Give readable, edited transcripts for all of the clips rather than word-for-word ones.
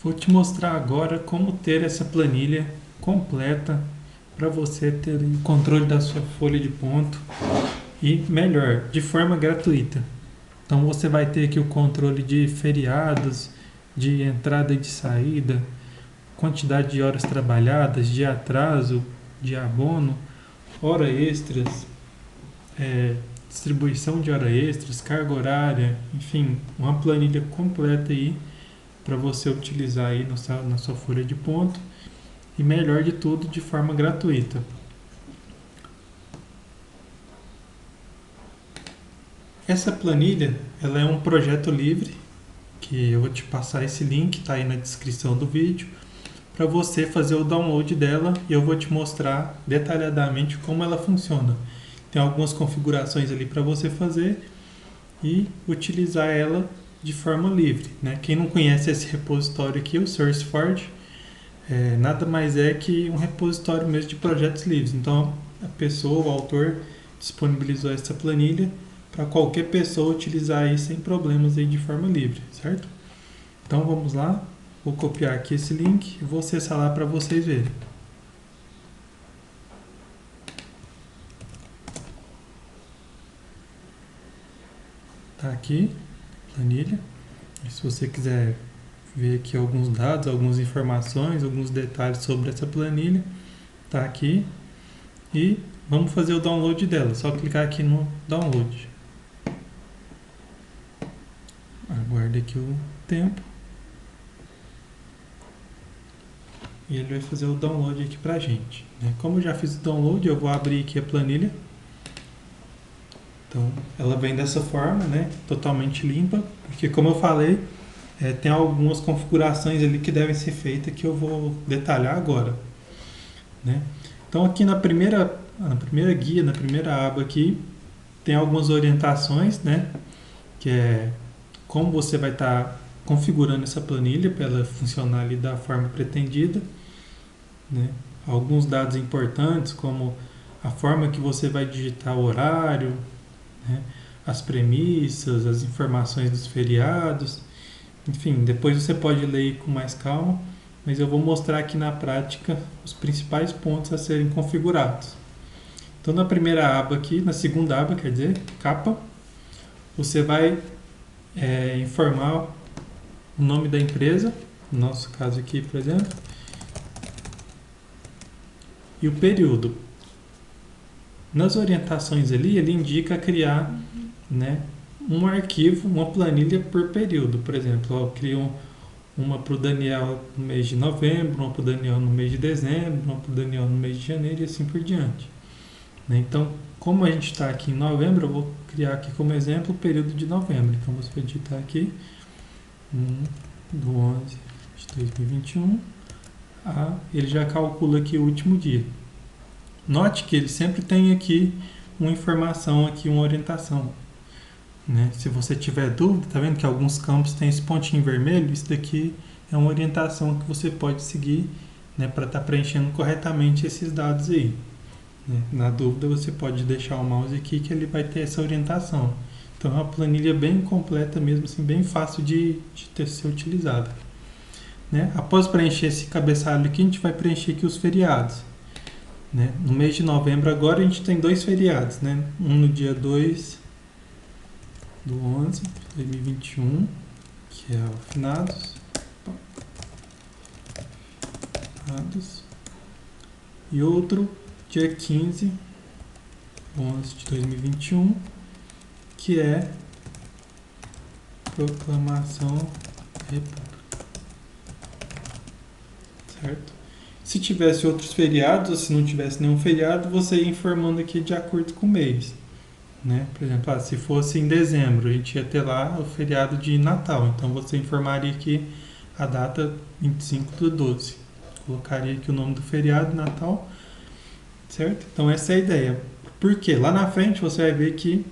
Vou te mostrar agora como ter essa planilha completa para você ter o controle da sua folha de ponto e, melhor, de forma gratuita. Então você vai ter aqui o controle de feriados, de entrada e de saída, quantidade de horas trabalhadas, de atraso, de abono, hora extras, distribuição de hora extras, carga horária, enfim, uma planilha completa aí para você utilizar aí na sua folha de ponto e, melhor de tudo, de forma gratuita. Essa planilha, ela é um projeto livre, que eu vou te passar esse link, tá aí na descrição do vídeo, para você fazer o download dela e eu vou te mostrar detalhadamente como ela funciona. Tem algumas configurações ali para você fazer e utilizar ela de forma livre, né? Quem não conhece esse repositório aqui, o SourceForge, nada mais é que um repositório mesmo de projetos livres. Então, a pessoa, o autor, disponibilizou essa planilha para qualquer pessoa utilizar aí sem problemas aí de forma livre, certo? Então, vamos lá. Vou copiar aqui esse link e vou acessar lá para vocês verem. Tá aqui, planilha. E se você quiser ver aqui alguns dados, algumas informações, alguns detalhes sobre essa planilha, tá aqui. E vamos fazer o download dela. Só clicar aqui no download. Aguarde aqui o tempo. E ele vai fazer o download aqui pra gente, né? Como eu já fiz o download, eu vou abrir aqui a planilha. Então, ela vem dessa forma, né? Totalmente limpa, porque como eu falei, tem algumas configurações ali que devem ser feitas que eu vou detalhar agora, né? Então, aqui na primeira guia, na primeira aba aqui, tem algumas orientações, né? Que é como você vai estar configurando essa planilha para ela funcionar ali da forma pretendida, né? Alguns dados importantes, como a forma que você vai digitar o horário, né? As premissas, as informações dos feriados, enfim, depois você pode ler com mais calma, mas eu vou mostrar aqui na prática os principais pontos a serem configurados. Então, na primeira aba aqui, na segunda aba, quer dizer, capa, você vai informar o nome da empresa, no nosso caso aqui, por exemplo, e o período. Nas orientações ali, ele indica criar, né, um arquivo, uma planilha por período. Por exemplo, eu crio uma para o Daniel no mês de novembro, uma para o Daniel no mês de dezembro, uma para o Daniel no mês de janeiro e assim por diante, né? Então, como a gente está aqui em novembro, eu vou criar aqui como exemplo o período de novembro. Então, você vai digitar aqui 1/11 de 2021. Ele já calcula aqui o último dia. Note que ele sempre tem aqui uma informação, aqui uma orientação, né? Se você tiver dúvida, tá vendo que alguns campos tem esse pontinho vermelho? Isso daqui é uma orientação que você pode seguir, né, para estar preenchendo corretamente esses dados aí, né? Na dúvida, você pode deixar o mouse aqui que ele vai ter essa orientação. Então, é uma planilha bem completa mesmo, assim, bem fácil de ser utilizada, né? Após preencher esse cabeçalho aqui, a gente vai preencher aqui os feriados, né? No mês de novembro agora a gente tem 2 feriados, né? Um no dia 2/11 de 2021, que é o finados, e outro dia 15/11 de 2021, que é Proclamação da República, certo? Se tivesse outros feriados, ou se não tivesse nenhum feriado, você ia informando aqui de acordo com o mês, né? Por exemplo, se fosse em dezembro, a gente ia ter lá o feriado de Natal, então você informaria aqui a data 25/12. Colocaria aqui o nome do feriado, Natal, certo? Então, essa é a ideia. Por quê? Lá na frente você vai ver que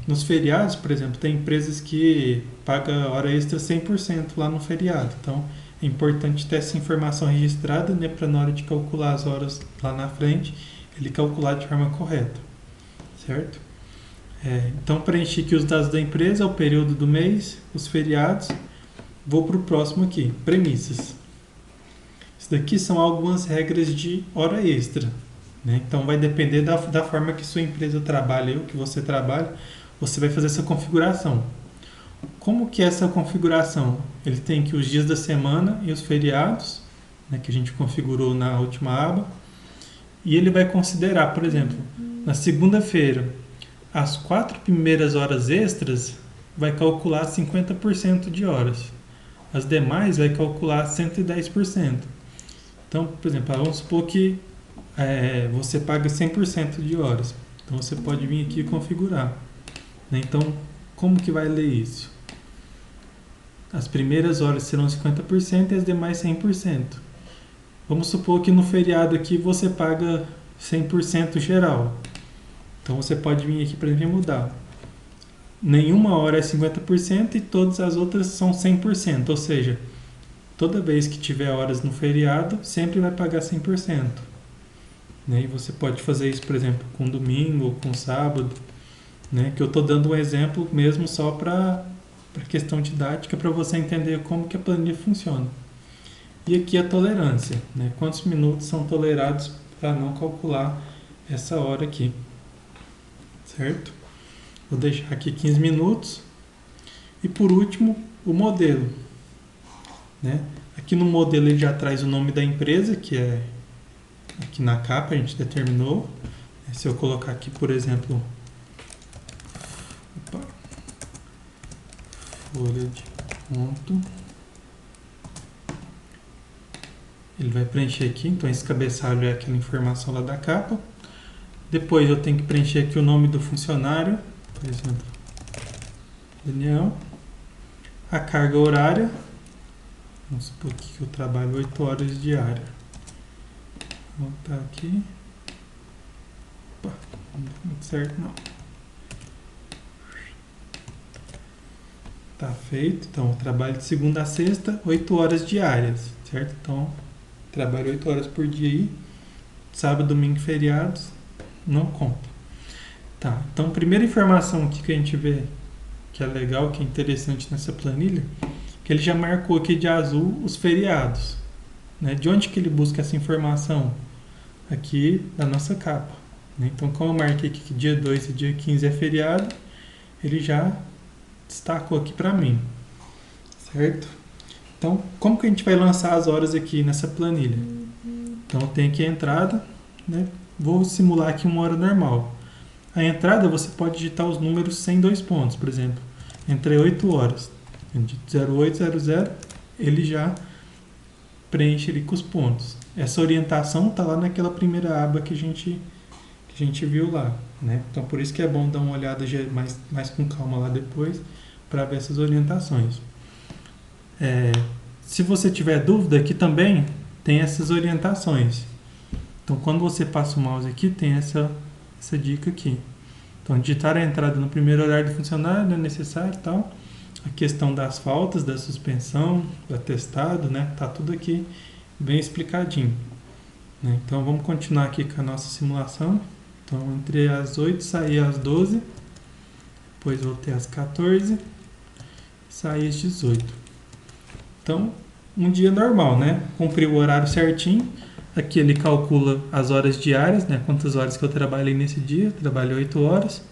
nos feriados, por exemplo, tem empresas que pagam hora extra 100% lá no feriado. Então, é importante ter essa informação registrada, né, para na hora de calcular as horas lá na frente, ele calcular de forma correta, certo? Então, preenchi aqui os dados da empresa, o período do mês, os feriados. Vou para o próximo aqui, premissas. Isso daqui são algumas regras de hora extra, né? Então vai depender da forma que sua empresa trabalha ou que você trabalha, você vai fazer essa configuração. Como que é essa configuração? Ele tem que os dias da semana e os feriados, né, que a gente configurou na última aba, e ele vai considerar, por exemplo, na segunda-feira, as 4 primeiras horas extras vai calcular 50% de horas. As demais vai calcular 110%. Então, por exemplo, vamos supor que você paga 100% de horas. Então, você pode vir aqui e configurar, né? Então, como que vai ler isso? As primeiras horas serão 50% e as demais 100%. Vamos supor que no feriado aqui você paga 100% geral. Então, você pode vir aqui, por exemplo, e mudar. Nenhuma hora é 50% e todas as outras são 100%. Ou seja, toda vez que tiver horas no feriado, sempre vai pagar 100%. Né? E você pode fazer isso, por exemplo, com domingo ou com sábado. Né? Que eu estou dando um exemplo mesmo só para questão didática, para você entender como que a planilha funciona. E aqui a tolerância. Né? Quantos minutos são tolerados para não calcular essa hora aqui. Certo? Vou deixar aqui 15 minutos. E por último, o modelo. Né? Aqui no modelo ele já traz o nome da empresa, que é aqui na capa a gente determinou. Se eu colocar aqui, por exemplo, folha de ponto, ele vai preencher aqui. Então esse cabeçalho é aquela informação lá da capa. Depois eu tenho que preencher aqui o nome do funcionário, por exemplo, Daniel. A carga horária, vamos supor que eu trabalho 8 horas diárias. Vou botar aqui. Opa, não deu muito certo não. Tá feito. Então, eu trabalho de segunda a sexta, 8 horas diárias, certo? Então, trabalho 8 horas por dia aí. Sábado, domingo e feriados, não conta. Tá, então, primeira informação aqui que a gente vê que é legal, que é interessante nessa planilha, que ele já marcou aqui de azul os feriados. Né? De onde que ele busca essa informação? Aqui da nossa capa. Né? Então, como eu marquei aqui que dia 2 e dia 15 é feriado, ele já destacou aqui para mim. Certo? Então, como que a gente vai lançar as horas aqui nessa planilha? Então, tem aqui a entrada. Né? Vou simular aqui uma hora normal. A entrada você pode digitar os números sem 2 pontos, por exemplo. Entrei 8 horas. 0800, ele já preenche ali com os pontos. Essa orientação está lá naquela primeira aba que a gente viu lá. Né? Então, por isso que é bom dar uma olhada mais com calma lá depois para ver essas orientações. Se você tiver dúvida, aqui também tem essas orientações. Então, quando você passa o mouse aqui, tem essa dica aqui. Então, digitar a entrada no primeiro horário do funcionário não é necessário e tal. A questão das faltas, da suspensão, do atestado, né? Tá tudo aqui bem explicadinho. Né? Então, vamos continuar aqui com a nossa simulação. Então, entrei às 8, saí às 12, depois voltei às 14, saí às 18. Então, um dia normal, né? Cumpri o horário certinho. Aqui ele calcula as horas diárias, né? Quantas horas que eu trabalhei nesse dia. Trabalhei 8 horas.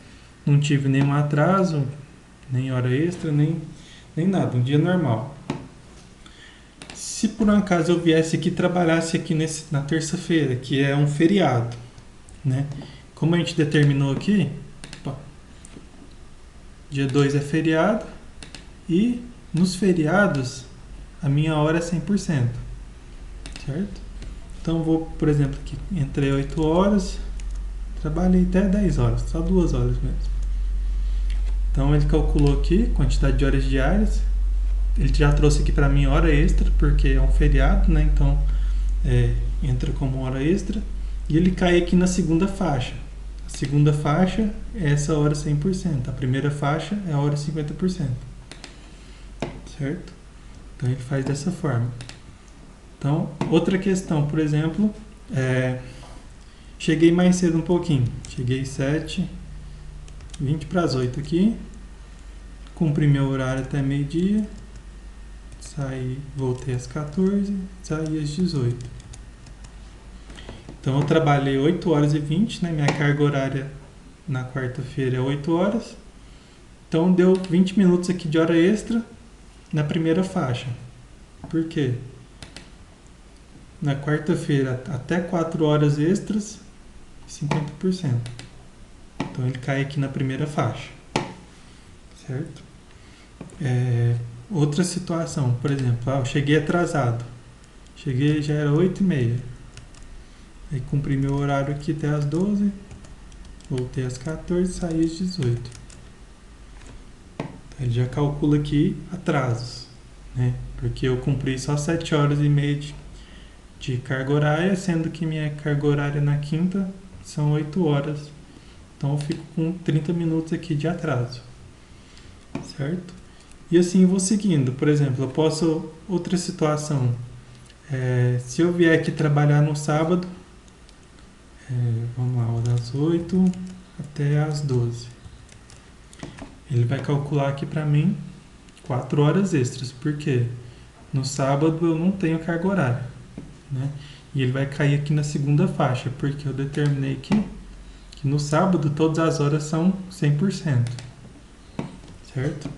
Não tive nenhum atraso, nem hora extra, nem nada. Um dia normal. Se por um acaso eu viesse aqui e trabalhasse aqui na terça-feira, que é um feriado, né? Como a gente determinou aqui, dia 2 é feriado e nos feriados a minha hora é 100%, certo? Então, vou, por exemplo, aqui, entrei 8 horas, trabalhei até 10 horas, só 2 horas mesmo. Então, ele calculou aqui quantidade de horas diárias. Ele já trouxe aqui para mim hora extra, porque é um feriado, né? Então, entra como hora extra. E ele cai aqui na segunda faixa. A segunda faixa é essa hora 100%. A primeira faixa é a hora 50%. Certo? Então, ele faz dessa forma. Então, outra questão, por exemplo, cheguei mais cedo um pouquinho. Cheguei 7h20 para as 8 aqui. Cumpri meu horário até meio-dia. saí, voltei às 14, saí às 18. Então eu trabalhei 8 horas e 20, né? Minha carga horária na quarta-feira é 8 horas. Então deu 20 minutos aqui de hora extra na primeira faixa. Por quê? Na quarta-feira até 4 horas extras, 50%. Então ele cai aqui na primeira faixa. Certo? Outra situação, por exemplo, eu cheguei atrasado. Cheguei, já era 8h30. Aí cumpri meu horário aqui até às 12, voltei às 14, saí às 18. Ele já calcula aqui atrasos, né? Porque eu cumpri só 7 horas e meia de carga horária, sendo que minha carga horária na quinta são 8 horas. Então eu fico com 30 minutos aqui de atraso, certo? E assim eu vou seguindo. Por exemplo, eu posso... Outra situação, se eu vier aqui trabalhar no sábado, vamos lá, das 8 até as 12. Ele vai calcular aqui para mim 4 horas extras, porque no sábado eu não tenho carga horária, né? E ele vai cair aqui na segunda faixa, porque eu determinei aqui que no sábado todas as horas são 100%, certo?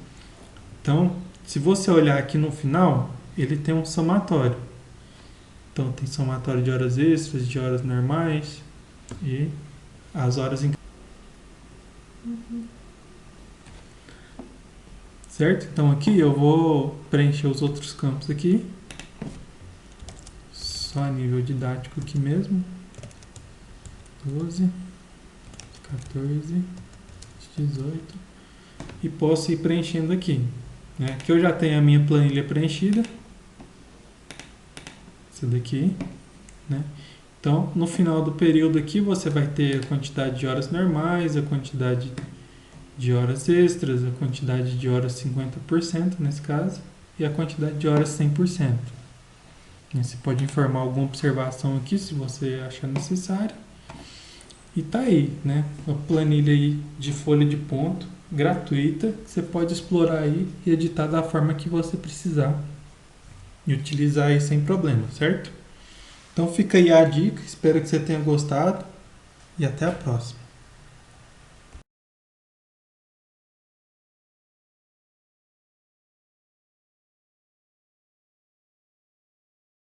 Então, se você olhar aqui no final, ele tem um somatório. Então, tem somatório de horas extras, de horas normais e as horas em... Certo? Então aqui eu vou preencher os outros campos aqui. Só a nível didático aqui mesmo. 12, 14, 18. E posso ir preenchendo aqui, né? Aqui eu já tenho a minha planilha preenchida. Essa daqui, né? Então, no final do período aqui, você vai ter a quantidade de horas normais, a quantidade de horas extras, a quantidade de horas 50% nesse caso, e a quantidade de horas 100%. Você pode informar alguma observação aqui, se você achar necessário. E tá aí, né? Uma planilha aí de folha de ponto, gratuita, que você pode explorar aí e editar da forma que você precisar. E utilizar aí sem problema, certo? Então fica aí a dica, espero que você tenha gostado e até a próxima.